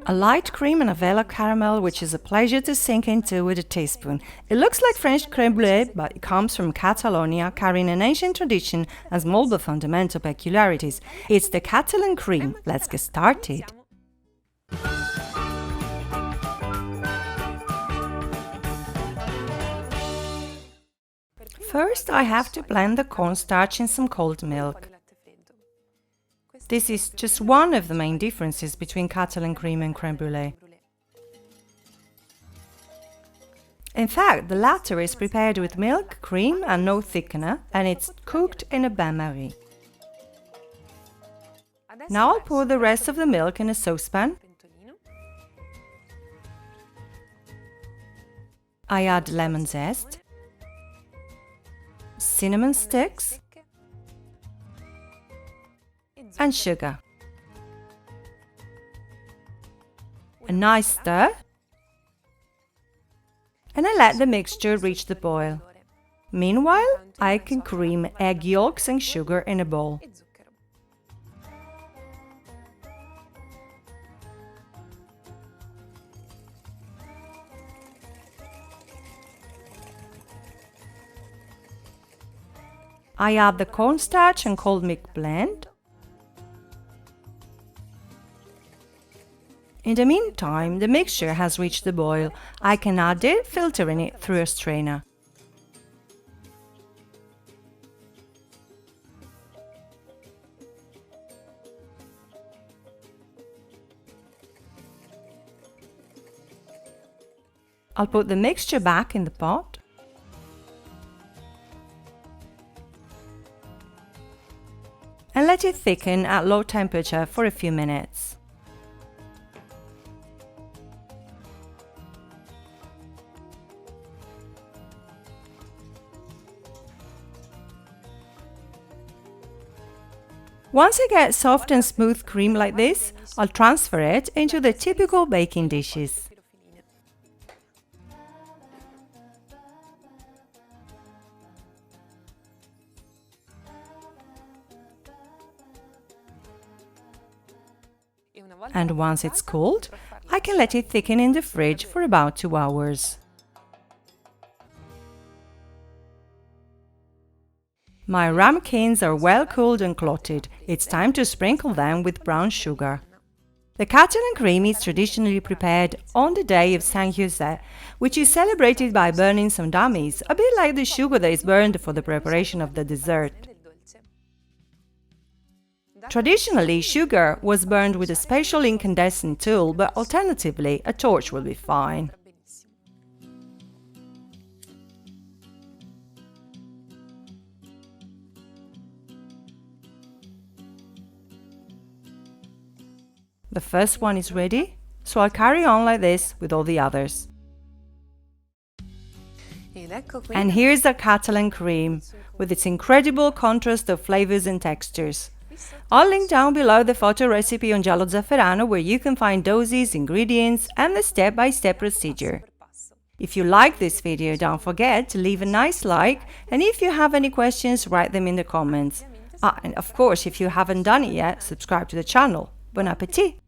A light cream and a vanilla caramel, which is a pleasure to sink into with a teaspoon. It looks like French crème brûlée, but it comes from Catalonia, carrying an ancient tradition and small but fundamental peculiarities. It's the Catalan cream. Let's get started. First, I have to blend the cornstarch in some cold milk. This is just one of the main differences between Catalan cream and crème brûlée. In fact, the latter is prepared with milk, cream and no thickener, and it's cooked in a bain-marie. Now I'll pour the rest of the milk in a saucepan. I add lemon zest, cinnamon sticks, and sugar. A nice stir, and I let the mixture reach the boil. Meanwhile, I can cream egg yolks and sugar in a bowl. I add the cornstarch and cold milk blend. In the meantime, the mixture has reached the boil. I can add it, filtering it through a strainer. I'll put the mixture back in the pot. And let it thicken at low temperature for a few minutes. Once I get soft and smooth cream like this, I'll transfer it into the typical baking dishes. And once it's cooled, I can let it thicken in the fridge for about 2 hours. My ramekins are well cooled and clotted. It's time to sprinkle them with brown sugar. The Catalan cream is traditionally prepared on the day of San Jose, which is celebrated by burning some dummies, a bit like the sugar that is burned for the preparation of the dessert. Traditionally, sugar was burned with a special incandescent tool, but alternatively, a torch will be fine. The first one is ready, so I'll carry on like this with all the others. And here's the Catalan cream, with its incredible contrast of flavors and textures. I'll link down below the photo recipe on GialloZafferano, where you can find doses, ingredients and the step-by-step procedure. If you like this video, don't forget to leave a nice like, and if you have any questions, write them in the comments. And of course, if you haven't done it yet, subscribe to the channel. Bon appétit!